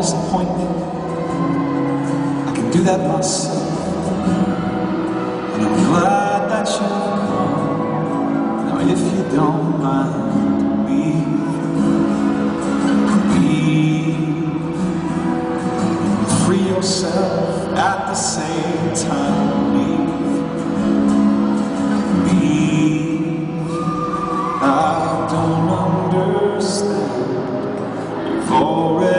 disappointment. I can do that myself, and I'm glad that you've come. Now if you don't mind, free yourself at the same time. I don't understand. You've already